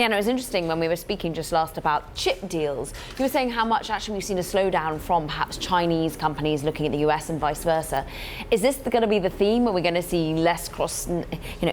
Liana, it was interesting when we were speaking just last about chip deals. You were saying how much actually we've seen a slowdown from perhaps Chinese companies looking at the US and vice versa. Is this going to be the theme? Are we going to see less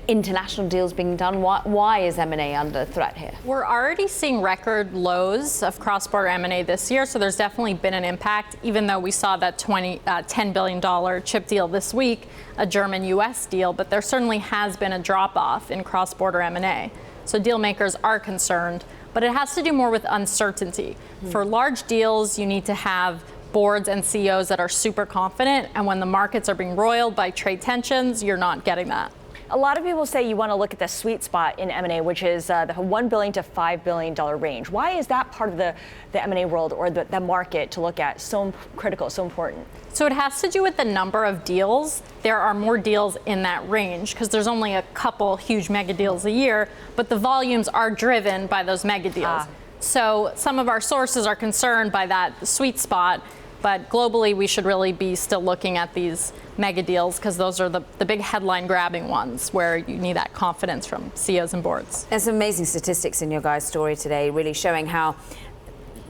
international deals being done? Why is M&A under threat here? We're already seeing record lows of cross-border M&A this year, so there's definitely been an impact, even though we saw that $10 billion chip deal this week, a German-U.S. deal, but there certainly has been a drop-off in cross-border M&A. So deal makers are concerned, but it has to do more with uncertainty. For large deals, you need to have boards and CEOs that are super confident, and when the markets are being roiled by trade tensions, you're not getting that. A lot of people say you want to look at the sweet spot in M&A, which is the $1 billion to $5 billion range. Why is that part of the M&A world or the market to look at so critical, so important? So it has to do with the number of deals. There are more deals in that range because there's only a couple huge mega deals a year, but the volumes are driven by those mega deals. So some of our sources are concerned by that sweet spot, but globally we should really be still looking at these mega deals because those are the big headline grabbing ones where you need that confidence from CEOs and boards. There's some amazing statistics in your guys' story today, really showing how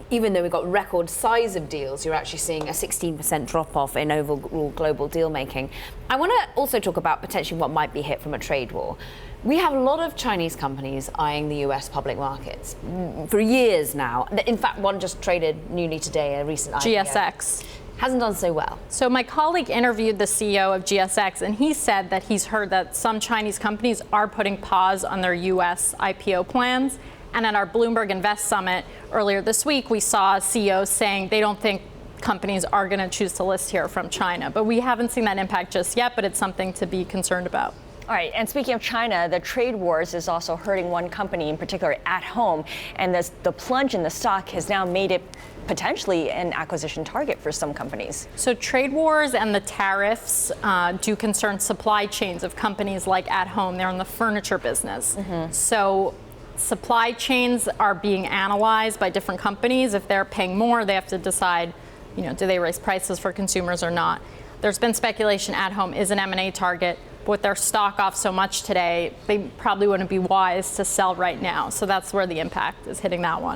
even though we've got record size of deals, you're actually seeing a 16% drop-off in overall global deal making. I want to also talk about potentially what might be hit from a trade war. We have a lot of Chinese companies eyeing the US public markets for years now. In fact, one just traded newly today, a recent IPO. GSX. Hasn't done so well. So my colleague interviewed the CEO of GSX, and he said that he's heard that some Chinese companies are putting pause on their US IPO plans. And at our Bloomberg Invest Summit earlier this week, we saw CEOs saying they don't think companies are going to choose to list here from China. But we haven't seen that impact just yet, but it's something to be concerned about. All right, and speaking of China, the trade wars is also hurting one company in particular, At Home, and the plunge in the stock has now made it potentially an acquisition target for some companies. So trade wars and the tariffs do concern supply chains of companies like At Home. They're in the furniture business. So supply chains are being analyzed by different companies. If they're paying more, they have to decide, do they raise prices for consumers or not? There's been speculation At Home is an M&A target. But with their stock off so much today, they probably wouldn't be wise to sell right now. So that's where the impact is hitting that one.